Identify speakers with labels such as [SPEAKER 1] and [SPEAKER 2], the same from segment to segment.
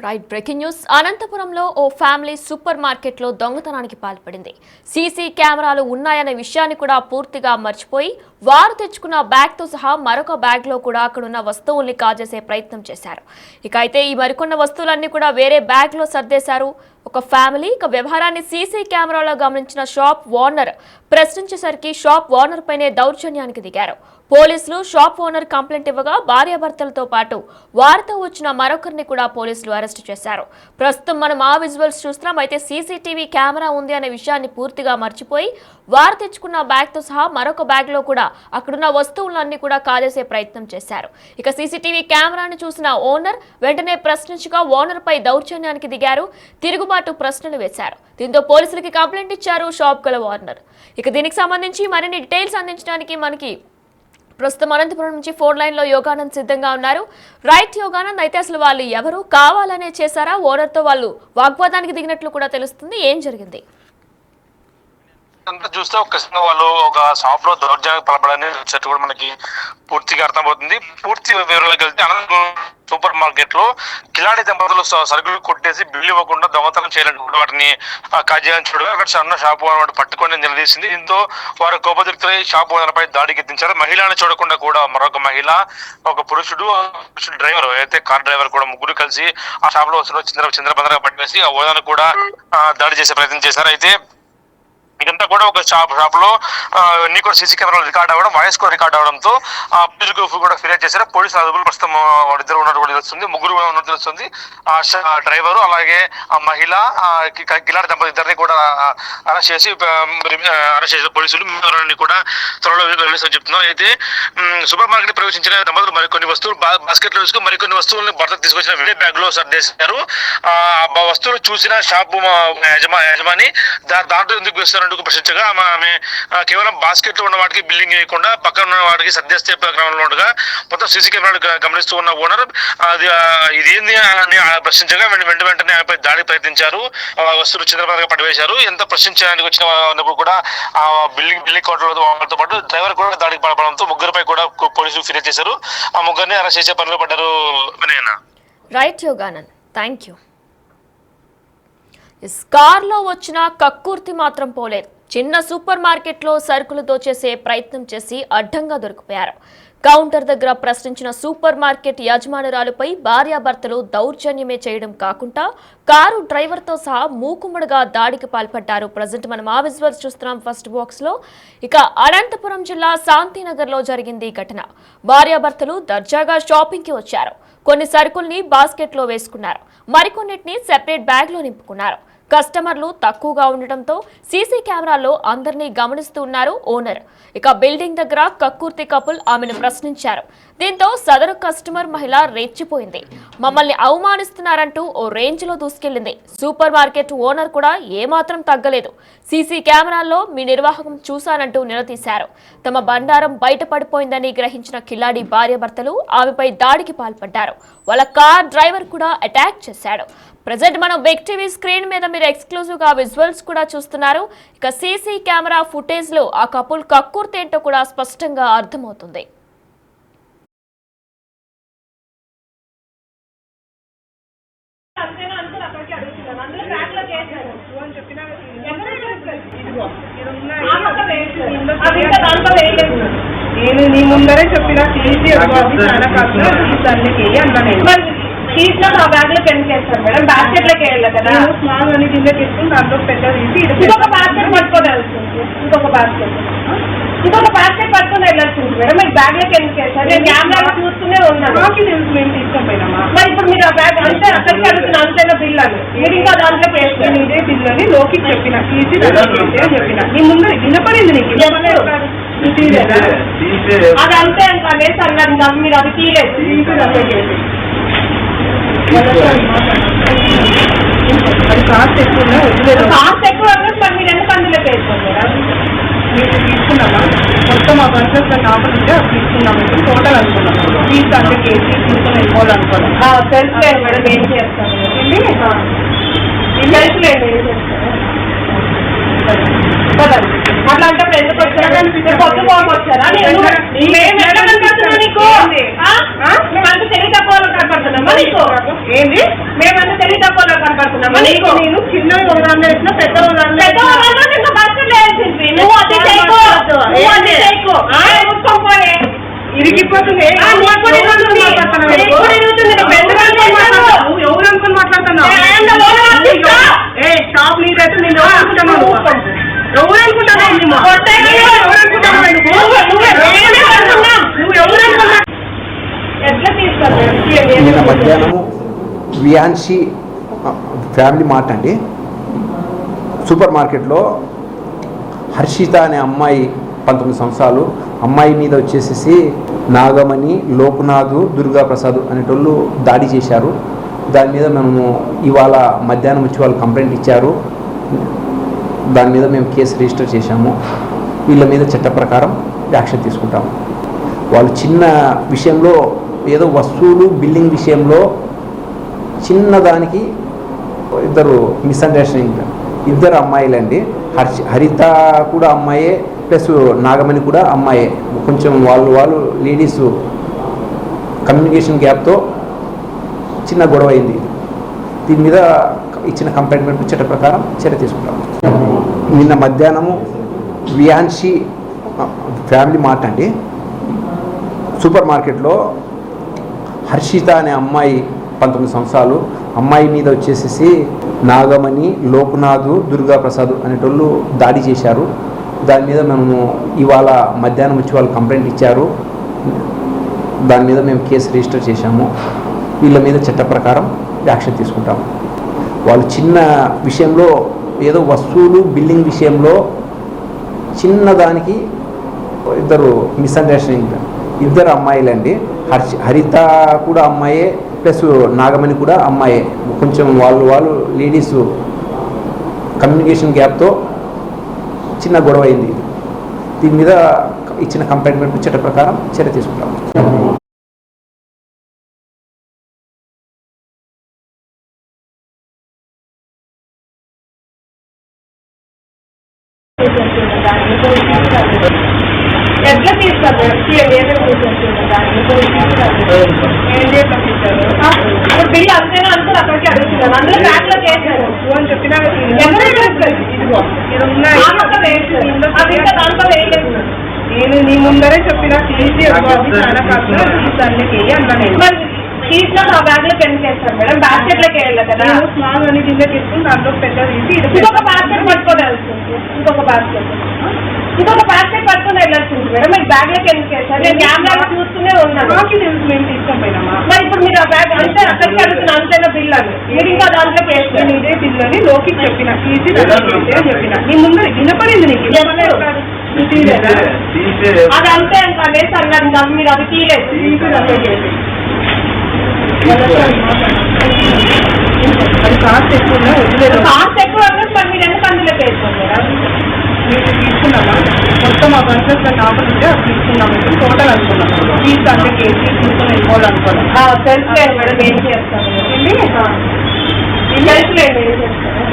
[SPEAKER 1] Right breaking news అనంతపురంలో ఓ family super మార్కెట్లో దొంగతనానికి పాల్పడింది. సీసీ కెమెరాలు ఉన్నాయనే విషయాన్ని కూడా పూర్తిగా మర్చిపోయి వారు తెచ్చుకున్న బ్యాగ్తో సహా మరొక బ్యాగ్లో కూడా అక్కడున్న వస్తువుల్ని కాజేసే ప్రయత్నం చేశారు. అయితే ఈ మరికొన్న వస్తువులన్నీ కూడా వేరే బ్యాగ్లో సర్దేశారు. ఒక ఫ్యామిలీ వ్యవహారాన్ని సీసీ కెమెరాలో గమనించిన షాప్ ఓనర్ ప్రశ్నించేసరికి షాప్ ఓనర్ పైనే దౌర్జన్యానికి దిగారు. పోలీసులు షాప్ ఓనర్ కంప్లైంట్ ఇవ్వగా భార్యాభర్తలతో పాటు వారితో వచ్చిన మరొకరిని కూడా పోలీసులు అరెస్టు చేశారు. ప్రస్తుతం మనం ఆ విజువల్స్ చూస్తున్నాం. అయితే సీసీటీవీ కెమెరా ఉంది అనే విషయాన్ని పూర్తిగా మర్చిపోయి వారు తెచ్చుకున్న బ్యాగ్తో సహా మరొక బ్యాగ్లో కూడా అక్కడున్న వస్తువులన్నీ కూడా కాజేసే ప్రయత్నం చేశారు. ఇక సీసీటీవీ కెమెరాను చూసిన ఓనర్ వెంటనే ప్రశ్నించగా ఓనర్ పై దౌర్జన్యానికి దిగారు. తిరుగుబాటు ప్రశ్నలు వేశారు. దీంతో పోలీసులకి కంప్లైంట్ ఇచ్చారు షాప్ గల ఓనర్. ఇక దీనికి సంబంధించి మరిన్ని డీటెయిల్స్ అందించడానికి మనకి ప్రస్తుతం అనంతపురం నుంచి ఫోన్ లైన్ లో యోగానంద్ సిద్ధంగా ఉన్నారు. రైట్ యోగానంద్, అయితే అసలు వాళ్ళు ఎవరు, కావాలనే చేశారా? ఓనర్ తో వాళ్ళు వాగ్వాదానికి దిగినట్లు కూడా తెలుస్తుంది. ఏం జరిగింది?
[SPEAKER 2] అంతా చూస్తే వాళ్ళు ఒక షాప్ లో దౌర్జన్యానికి పాల్పడని చెట్టు కూడా మనకి పూర్తిగా అర్థమవుతుంది. పూర్తి వివరాలకు వెళ్తే అనంతపురం సూపర్ మార్కెట్ లో కిలాడి దంపతులు సరుకులు కొట్టేసి బిల్లు ఇవ్వకుండా దొంగతనం చేయాలని వాటిని కాజేయాలని చూడగా అక్కడ చిన్న షాప్ ఓనర్ పట్టుకొని నిలదీసింది. దీంతో వారు కోపదిక్తులై షాప్ ఓనర్ పై దాడికి ఎత్తించారు. మహిళని చూడకుండా కూడా మరొక మహిళ, ఒక పురుషుడు డ్రైవర్, అయితే కార్ డ్రైవర్ కూడా ముగ్గురు కలిసి ఆ షాప్ లో వస్తున్న చిందరబందరగా పట్టేసి ఆ ఓనర్ కూడా దాడి చేసే ప్రయత్నం చేశారు. అయితే ఇదంతా కూడా ఒక షాప్ లో అన్ని కూడా సీసీ కెమెరాలు రికార్డ్ అవ్వడం, వాయిస్ కూడా రికార్డ్ అవడంతో పోలీసులకు కూడా ఫిర్యాదు చేశారు. పోలీసులు అదుపులో ప్రస్తుతం వారిద్దరు ఉన్నట్టు కూడా తెలుస్తుంది, ముగ్గురు ఉన్నట్టు తెలుస్తుంది. ఆ డ్రైవరు అలాగే ఆ మహిళ కిలాడి దంపతులు ఇద్దరిని కూడా అరెస్ట్ చేసి పోలీసులు కూడా త్వరలో వెళ్తామని చెప్తున్నారు. అయితే సూపర్ మార్కెట్ ప్రవేశించిన దంపతులు మరికొన్ని వస్తువులు బాస్కెట్ లో వేసుకుని మరికొన్ని వస్తువులను భర్త తీసుకొచ్చిన వేరే బ్యాగ్ లో సర్దేశారు. ఆ వస్తువులు చూసిన షాపు యజమాని దాంట్లో ఎందుకు వేస్తారు ప్రశ్నించగా ఆమె కేవలం బాస్కెట్ లో ఉన్న వాటికి బిల్లింగ్ చేయకుండా పక్కన ఉన్న వాటికి సర్దేస్తే క్రమంలో ఉండగా మొత్తం సీసీ కెమెరాలు గమనిస్తూ ఉన్న ఓనర్ ఇది ఏంది అని ప్రశ్నించగా వెంటనే ఆమెపై దాడికి ప్రయత్నించారు. వస్తువులు చిందరబందరగా పడివేశారు. ఎంత ప్రశ్నించడానికి వచ్చిన ఉన్నప్పుడు కూడా ఆ బిల్లింగ్ కౌంటర్లతో పాటు డ్రైవర్ కూడా దాడికి పాల్పడంతో ముగ్గురుపై కూడా పోలీసులు ఫిర్యాదు చేశారు. ఆ ముగ్గురిని అరెస్ట్ చేసే పనిలో పడ్డారు.
[SPEAKER 1] Right Yoganand, thank you. కార్లో వచ్చిన కక్కుర్తి మాత్రం పోలేదు. చిన్న సూపర్ మార్కెట్లో సరుకులు దోచేసే ప్రయత్నం చేసి అడ్డంగా దొరికిపోయారు. కౌంటర్ దగ్గర ప్రశ్నించిన సూపర్ మార్కెట్ యజమానురాలుపై భార్యాభర్తలు దౌర్జన్యమే చేయడం కాకుండా కారు డ్రైవర్తో సహా మూకుమ్మడిగా దాడికి పాల్పడ్డారు. ప్రజెంట్ మనం ఆ విజువల్స్ చూస్తున్నాం ఫస్ట్ బాక్స్ లో. ఇక అనంతపురం జిల్లా శాంతినగర్ లో జరిగింది ఈ ఘటన. భార్యాభర్తలు దర్జాగా షాపింగ్ కి వచ్చారు. కొన్ని సరుకుల్ని బాస్కెట్ లో వేసుకున్నారు, మరికొన్నిటిని సెపరేట్ బ్యాగ్ లో నింపుకున్నారు. కస్టమర్లు తక్కువగా ఉండటంతో సీసీ కెమెరాల్లో అందరినీ గమనిస్తూ ఉన్నారు ఓనర్. ఇక బిల్డింగ్ దగ్గర కక్కుర్తి కపుల్ ఆమెను ప్రశ్నించారు. దీంతో సదరు కస్టమర్ మహిళ రెచ్చిపోయింది. మమ్మల్ని అవమానిస్తున్నారంటూ ఓ రేంజ్ లో దూసుకెళ్లింది. సూపర్ మార్కెట్ ఓనర్ కూడా ఏమాత్రం తగ్గలేదు. సీసీ కెమెరాల్లో మీ నిర్వాహకం చూశానంటూ నిలదీశారు. తమ బండారం బయటపడిపోయిందని గ్రహించిన కిలాడి భార్యాభర్తలు ఆమెపై దాడికి పాల్పడ్డారు. వాళ్ళ కార్ డ్రైవర్ కూడా అటాక్ చేశాడు. ప్రజెంట్ మనం బిగ్ టీవీ స్క్రీన్ మీద మీరు ఎక్స్క్లూజివ్ గా విజువల్స్ కూడా చూస్తున్నారు. ఇక సీసీ కెమెరా ఫుటేజ్ లో ఆ కపుల్ కక్కుర్తి ఏంటో కూడా స్పష్టంగా అర్థమవుతుంది.
[SPEAKER 3] నేను నీ ముందరే చెప్పిన తీసి చాలా కష్టం అన్నాను. సీట్ లో నా బ్యాగ్ లో పెన్ చేస్తాను మేడం, బాస్కెట్ లోకి వెళ్ళాలి కదా. స్మాల్ అని కిందకి వేసుకుని దాంట్లో పెద్ద తీసి ఇంకొక బాస్కెట్ పట్టుకొని వెళ్తుంది. ఇంకొక బాస్కెట్ పట్టుకొని వెళ్ళాల్సింది మేడం. మీకు బ్యాగ్ లోకి ఎందుకు వేస్తారు? నేను కెమెరా చూస్తూనే ఉన్నాను. మేము తీసుకుపోయినామా? మరి ఇప్పుడు మీరు ఆ బ్యాగ్ అంతే అక్కడికి అడుగుతున్నా, అంతేనా బిల్ అని మీరు ఇంకా దాంట్లో వేసుకుని ఇదే బిల్ అని లోకి చెప్పిన తీసి అని చెప్పిన. నీ ముందు వినపడింది నీకు అది అంతే ఇంకా వేసి అన్నారు. ఇంకా మీరు అది తీయలేదు. అది కాస్ట్ ఎక్కువ మరి మీరు ఎందుకు అందులో వేసుకోండి? మీరు తీసుకున్నామా మొత్తం ఆ బస్సెస్ ఆఫర్ ఉంటే అది తీసుకున్నాం. టోటల్ అనుకున్నాం ఫీజ్ అంటే కేజీ తీసుకుని వెళ్ళిపోవాలనుకోవాలి. తెలుసులేదు మేడం, ఏం చేస్తాను తెలుసులేదు ఏం చేస్తాను. అట్లా అంటే ఎందుకు వచ్చారా? పొద్దు పోవచ్చారా? మేము ఎట్లా కనపడుతున్నాం నీకు? మేమంతా తెలివి తక్కువ కనపడుతున్నామా నీకు? ఏంది? మేమంతా తెలివి తక్కువ కనపడుతున్నామా నీకు? నేను చిన్న ఉదాహరణ వేసిన పెద్ద ఉదాహరణ నువ్వు అది చేయకు, నువ్వు అది చేయకు, ముట్టుకోపోయే ఇరిగిపోతుంది. ఎవరు అనుకుని మాట్లాడుతున్నావు? షాప్ నీదైతే నేను అనుకుంటున్నాను. ఎవరు అనుకుంటున్నావు? ఎట్లా తీసుకోవాలి?
[SPEAKER 4] నిన్న మధ్యాహ్నము వియాన్షి ఫ్యామిలీ మార్ట్ అండి, సూపర్ మార్కెట్లో హర్షిత అనే అమ్మాయి 19 సంవత్సరాలు, అమ్మాయి మీద వచ్చేసేసి నాగమణి, లోకనాథు, దుర్గాప్రసాద్ అనేటోళ్ళు దాడి చేశారు. దాని మీద మేము ఇవాళ మధ్యాహ్నం వచ్చి వాళ్ళు కంప్లైంట్ ఇచ్చారు. దాని మీద మేము కేసు రిజిస్టర్ చేశాము. వీళ్ళ మీద చట్ట ప్రకారం యాక్షన్ తీసుకుంటాము. వాళ్ళు చిన్న విషయంలో ఏదో వస్తువులు బిల్లింగ్ విషయంలో చిన్నదానికి ఇద్దరు మిస్అండర్స్టాండింగ్, ఇద్దరు అమ్మాయిలండి. హరిత కూడా అమ్మాయే, ప్లస్ నాగమణి కూడా అమ్మాయే. కొంచెం వాళ్ళు లేడీస్ కమ్యూనికేషన్ గ్యాప్తో చిన్న గొడవ అయింది. దీని మీద ఇచ్చిన కంప్లైంట్ చట్ట ప్రకారం చర్య తీసుకుంటాము. నిన్న మధ్యాహ్నము వియాన్షి ఫ్యామిలీ మార్ట్ అండి, సూపర్ మార్కెట్లో హర్షిత అనే అమ్మాయి 19 సంవత్సరాలు, అమ్మాయి మీద వచ్చేసేసి నాగమణి, లోకనాథు, దుర్గాప్రసాద్ అనేటోళ్ళు దాడి చేశారు. దాని మీద మేము ఇవాళ మధ్యాహ్నం వచ్చి వాళ్ళు కంప్లైంట్ ఇచ్చారు. దాని మీద మేము కేసు రిజిస్టర్ చేశాము. వీళ్ళ మీద చట్ట ప్రకారం యాక్షన్ తీసుకుంటాము. వాళ్ళు చిన్న విషయంలో ఏదో వస్తువులు బిల్లింగ్ విషయంలో చిన్నదానికి ఇద్దరు మిస్అండర్స్టాండింగ్, ఇద్దరు అమ్మాయిలండి. హరిత కూడా అమ్మాయే, ప్లస్ నాగమణి కూడా అమ్మాయే. కొంచెం వాళ్ళు లేడీస్ కమ్యూనికేషన్ గ్యాప్తో చిన్న గొడవ అయింది. దీని మీద ఇచ్చిన కంప్లైంట్ చట్ట ప్రకారం చర్య తీసుకుంటాము.
[SPEAKER 3] ఎట్లా తీసుకోవాలి? ఇప్పుడు బిల్లు అంతేనా అనుకుని అక్కడికి అడుగుతున్నాను. అందులో బ్యాగ్ లో చేశాను అని చెప్పినా నేను నీ ముందరే చెప్పిన తీసి చాలా కష్టం తీసానికి అన్నా. తీసిన ఆ బ్యాగ్ లో పెన్ చేస్తాను మేడం, బాస్కెట్ లోకి వెళ్ళాలి కదా. స్మాల్ అని కిందకి తీసుకుని దాంట్లో పెద్ద తీసి ఇంకొక బాస్కెట్ పట్టుకొని వెళ్తుంది. ఇంకొక బాస్కెట్ పట్టుకొని వెళ్ళాల్సింది మేడం. మీరు బ్యాగ్ లోకి ఎందుకు వేస్తారు? నేను కెమెరా చూస్తూనే ఉన్నాను. మేము తీసుకొని పోయినామా? మరి ఇప్పుడు మీరు ఆ బ్యాగ్ అంటే అక్కడికి అడుగుతున్నా అంతేనా బిల్ అని? మీరు ఇంకా దాంట్లోకి వేస్తారు. ఇదే బిల్ అని లోకి చెప్పిన తీసి చెప్పిన నీ ముందు వినపడింది నీకు. అది అంతే అంట లేదు అన్నారు. మీరు అది తీయలేదు. కాస్ట్ ఎక్కువ మరి మీరు ఎందుకు అందులో వేసుకోండి? మీరు తీసుకున్నామా? మొత్తం ఆ బస్సెస్ కావాలి ఉంటే అది తీసుకున్నాము. టోటల్ అనుకున్నాం ఫీజు అంటే కేజీ తీసుకుని వెళ్ళిపోవాలనుకున్నాం. తెలుసులేదు మేడం, ఏం చేస్తాను తెలుసులేదు ఏం చేస్తాను.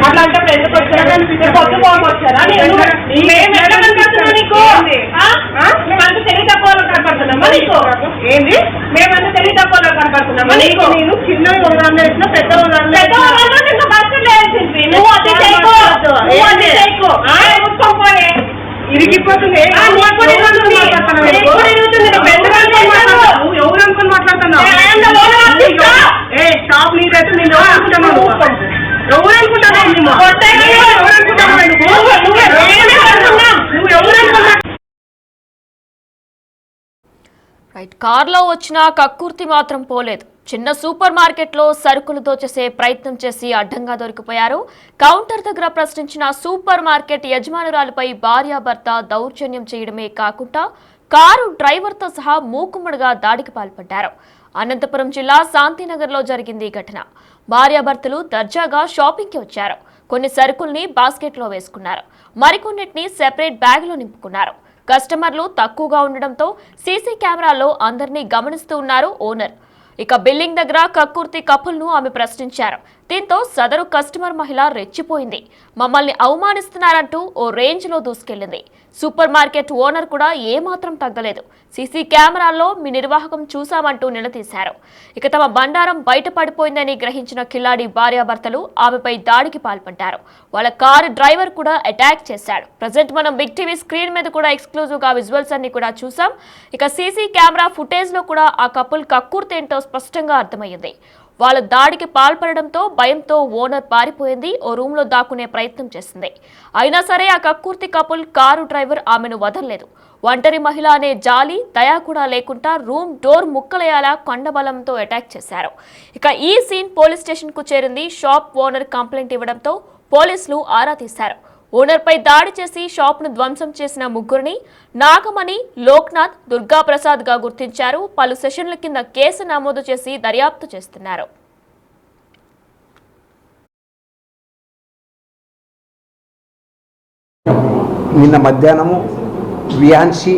[SPEAKER 3] అట్లా అంటే ఎందుకు వచ్చారా? పొద్దు పోవచ్చారా? మేము ఎట్లా కనపడుతున్నాం నీకు? మేమంతా తెలివి తక్కువ కనపడుతున్నామా నీకు? ఏంది? మేమంతా తెలివి తక్కువ కనపడుతున్నామా నీకు? నేను చిన్న ఉదాహరణ వేసిన పెద్ద ఉదాహరణ నువ్వు అది చేయకు, నువ్వు అది చేయకు, ముట్టుకోపోయే ఇరిగిపోతుంది. ఎవరు అనుకుని మాట్లాడుతున్నావు? షాప్ నీదైతే నేను అనుకుంటున్నాను. ఎవరు అనుకుంటున్నావు?
[SPEAKER 1] రైట్, కార్లో వచ్చిన కక్కుర్తి మాత్రం పోలేదు. చిన్న సూపర్ మార్కెట్లో సరుకులు దోచేసే ప్రయత్నం చేసి అడ్డంగా దొరికిపోయారు. కౌంటర్ దగ్గర ప్రశ్నించిన సూపర్ మార్కెట్ యజమానురాలపై భార్యాభర్త దౌర్జన్యం చేయడమే కాకుండా కారు డ్రైవర్తో సహా మూకుమ్మడిగా దాడికి పాల్పడ్డారు. అనంతపురం జిల్లా శాంతినగర్లో జరిగింది ఈ ఘటన. భార్యాభర్తలు దర్జాగా షాపింగ్కి వచ్చారు. కొన్ని సరుకుల్ని బాస్కెట్లో వేసుకున్నారు, మరికొన్నిటిని సెపరేట్ బ్యాగ్లో నింపుకున్నారు. కస్టమర్లు తక్కువగా ఉండడంతో సీసీ కెమెరాల్లో అందరినీ గమనిస్తూ ఉన్నారు ఓనర్. ఇక బిల్లింగ్ దగ్గర కక్కుర్తి కపుల్ను ఆమె ప్రశ్నించారు. దీంతో సదరు కస్టమర్ మహిళ రెచ్చిపోయింది. మమ్మల్ని అవమానిస్తున్నారంటూ ఓ రేంజ్లో దూసుకెళ్లింది. సూపర్ మార్కెట్ ఓనర్ కూడా ఏమాత్రం తగ్గలేదు. సీసీ కెమెరాల్లో మీ నిర్వాహకం చూశామంటూ నిలదీశారు. ఇక తమ బండారం బయటపడిపోయిందని గ్రహించిన కిలాడి భార్యాభర్తలు ఆమెపై దాడికి పాల్పడ్డారు. వాళ్ళ కారు డ్రైవర్ కూడా అటాక్ చేశాడు. ప్రజెంట్ మనం బిగ్ టీవీ స్క్రీన్ మీద కూడా ఎక్స్క్లూజివ్ గా విజువల్స్ అన్ని కూడా చూసాం. ఇక సీసీ కెమెరా ఫుటేజ్ లో కూడా ఆ కపుల్ కక్కుర్తేంటో స్పష్టంగా అర్థమైంది. వాళ్ళ దాడికి పాల్పడడంతో భయంతో ఓనర్ పారిపోయింది. ఓ రూమ్ లో దాక్కునే ప్రయత్నం చేసింది. అయినా సరే ఆ కక్కుర్తి కపుల్ కారు డ్రైవర్ ఆమెను వదలలేదు. ఒంటరి మహిళ అనే జాలి దయా కూడా లేకుండా రూమ్ డోర్ ముక్కలయ్యేలా కొండబలంతో అటాక్ చేశారు. ఇక ఈ సీన్ పోలీస్ స్టేషన్ కు చేరింది. షాప్ ఓనర్ కంప్లైంట్ ఇవ్వడంతో పోలీసులు ఆరా తీశారు. ఓనర్ పై దాడి చేసి షాప్ ను ధ్వంసం చేసిన ముగ్గురిని నాగమణి, లోక్నాథ్, దుర్గాప్రసాద్ గా గుర్తించారు. పలు సెషన్ల కింద కేసు నమోదు చేసి దర్యాప్తు చేస్తున్నారు.
[SPEAKER 4] నిన్న మధ్యాహ్నము వియాన్షి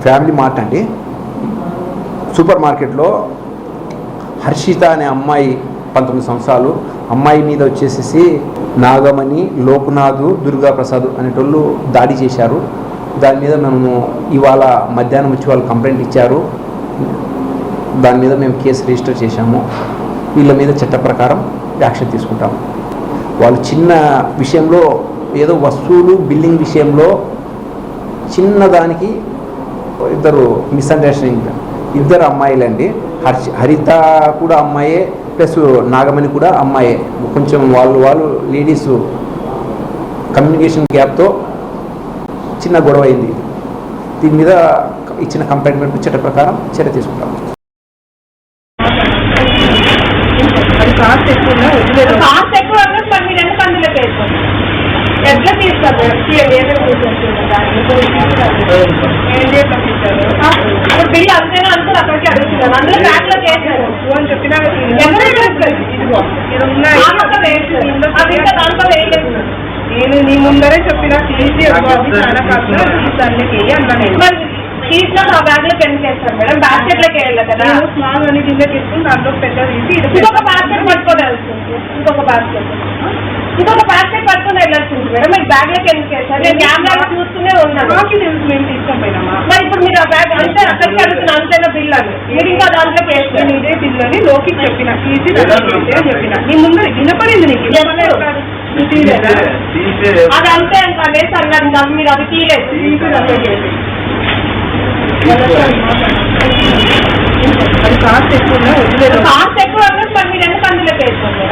[SPEAKER 4] ఫ్యామిలీ మార్ట్ అండి, సూపర్ మార్కెట్లో హర్షిత అనే అమ్మాయి 19 సంవత్సరాలు, అమ్మాయి మీద వచ్చేసేసి నాగమణి, లోక్నాథ్, దుర్గాప్రసాద్ అనేటోళ్ళు దాడి చేశారు. దాని మీద మనము ఇవాళ మధ్యాహ్నం వచ్చి వాళ్ళు కంప్లైంట్ ఇచ్చారు. దాని మీద మేము కేసు రిజిస్టర్ చేశాము. వీళ్ళ మీద చట్ట ప్రకారం యాక్షన్ తీసుకుంటాము. వాళ్ళు చిన్న విషయంలో ఏదో వస్తువులు బిల్లింగ్ విషయంలో చిన్నదానికి ఇద్దరు మిస్అండర్స్టాండింగ్, ఇద్దరు అమ్మాయిలండి. హరిత కూడా అమ్మాయే, ప్లస్ నాగమణి కూడా అమ్మాయే. కొంచెం వాళ్ళు లేడీస్ కమ్యూనికేషన్ గ్యాప్తో చిన్న గొడవ అయింది. దీని మీద ఇచ్చిన కంప్లైంట్ చట్ట ప్రకారం చర్య తీసుకుంటాం.
[SPEAKER 3] ఎట్లా తీస్తారు బిల్ అంతేనా అంతా అక్కడికి అడుగుతున్నారు. అందులో బ్యాగ్ లో చేశారు అని చెప్పినా నేను నీ ముందరే చెప్పిన తీసి చాలా కష్టం తల్లికి అన్నా. చీజ్ లో ఆ బ్యాగ్ లో పెన్ చేస్తాను మేడం, బాస్కెట్ లోకి వెళ్ళాలి కదా. స్మాల్ అని కింద తీసుకుని దాంట్లో పెద్ద తీసి ఇంకొక బాస్కెట్ పట్టుకోవాల్సింది. ఇంకొక బాస్కెట్ పట్టుకుని వెళ్ళాల్సింది మేడం. మీరు బ్యాగ్ లోకి ఎందుకు వేస్తారు? నేను కెమెరా చూస్తూనే ఉన్నాను. మేము తీసుకొనిపోయినామా? మరి ఇప్పుడు మీరు ఆ బ్యాగ్ అంతే అక్కడికి అడుగుతున్నా, అంతేనా బిల్ అని మీరు ఇంకా దాంట్లోకి వేస్తారు. ఇదే బిల్ అని లోకి చెప్పిన తీసి చెప్పిన నీ ముందు వినపడింది. నీకు అది అంతే అంత లేదు అన్నారు. మీరు అది తీయలేదు. అది కాస్ట్ ఎక్కువ మరి మీరు ఎందుకు అందులో వేసుకోండి?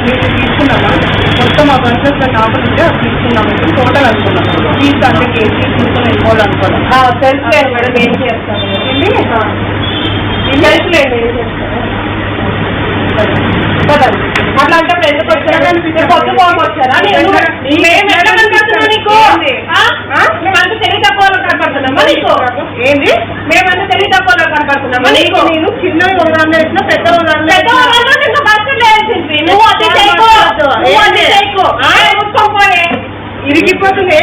[SPEAKER 3] మీరు తీసుకున్నామా మొత్తం ఆ బంచెస్ కాకుండా ఉంటే అది తీసుకున్నాం. టోటల్ అనుకున్నాం ఫీజ్ అంటే కేజీ తీసుకుని వెళ్ళిపోవాలనుకున్నాం. తెలుసులేదు మేడం ఏం చేస్తాను. తెలుసులేదు ఏం చేస్తాను. అట్లా అంటే ఎందుకు వచ్చారా? కొత్త బాబు వచ్చారా? నీకు మేమంతా తెలివి తక్కువ కనపడుతున్నామా? నీకు ఏంది? మేమంతా తెలివి తక్కువ కనపడుతున్నామా? నీకు నేను చిన్న ఉదాహరణ వేసిన పెద్ద ఉదాహరణ ఇరిగిపోతుంది.